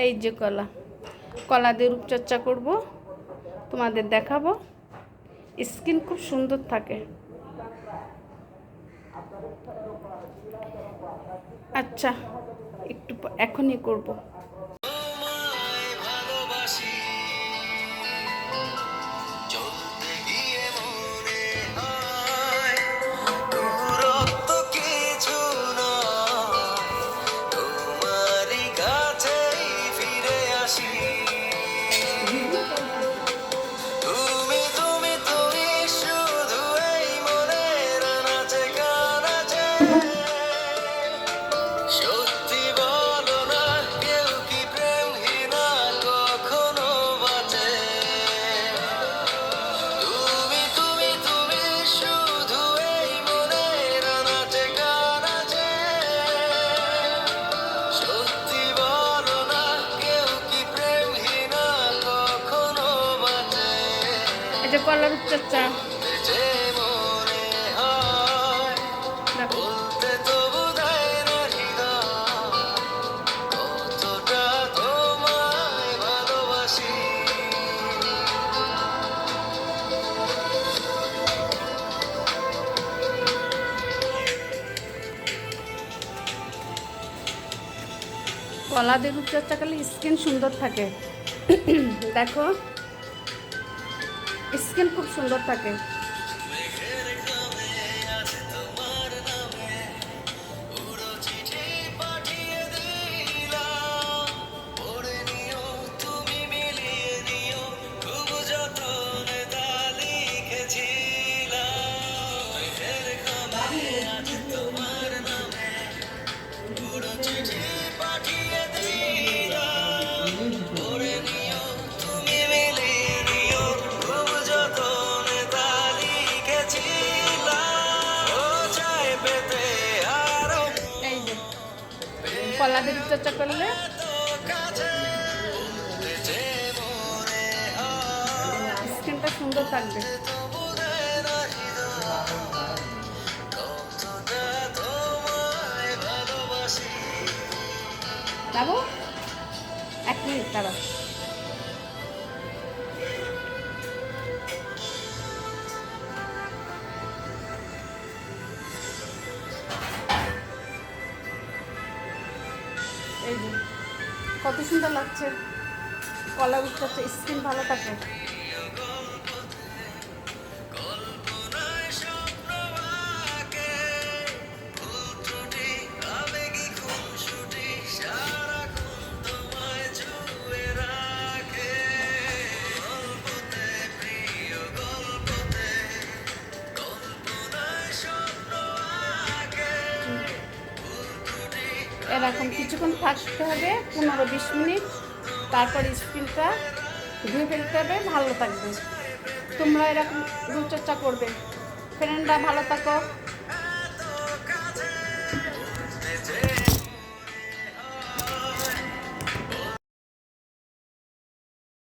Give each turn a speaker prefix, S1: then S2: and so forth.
S1: এই যে কলা, কলা দিয়ে রূপচর্চা করব, তোমাদের দেখাবো। স্কিন খুব সুন্দর থাকে। আচ্ছা, একটু এখনই করব। এটা কলার রূপচর্চা। কলা দিয়ে রূপচর্চা করলে স্কিন সুন্দর থাকে। দেখো, স্কিন খুব সুন্দর থাকে। কলা দিয়ে রূপচর্চা করলে স্কিনটা সুন্দর থাকবে। বাবু, 1 মিনিট দাঁড়াও। এই যে কত সুন্দর লাগছে। কলা রূপচর্চা স্কিন ভালো থাকে। এরকম কিছুক্ষণ থাকতে হবে, 15-20 মিনিট। তারপর স্কিনটা ধুয়ে ফেলতে হবে, ভালো থাকবে। তোমরা এরকম রূপচর্চা করবে। ফ্রেন্ডরা ভালো থাকো।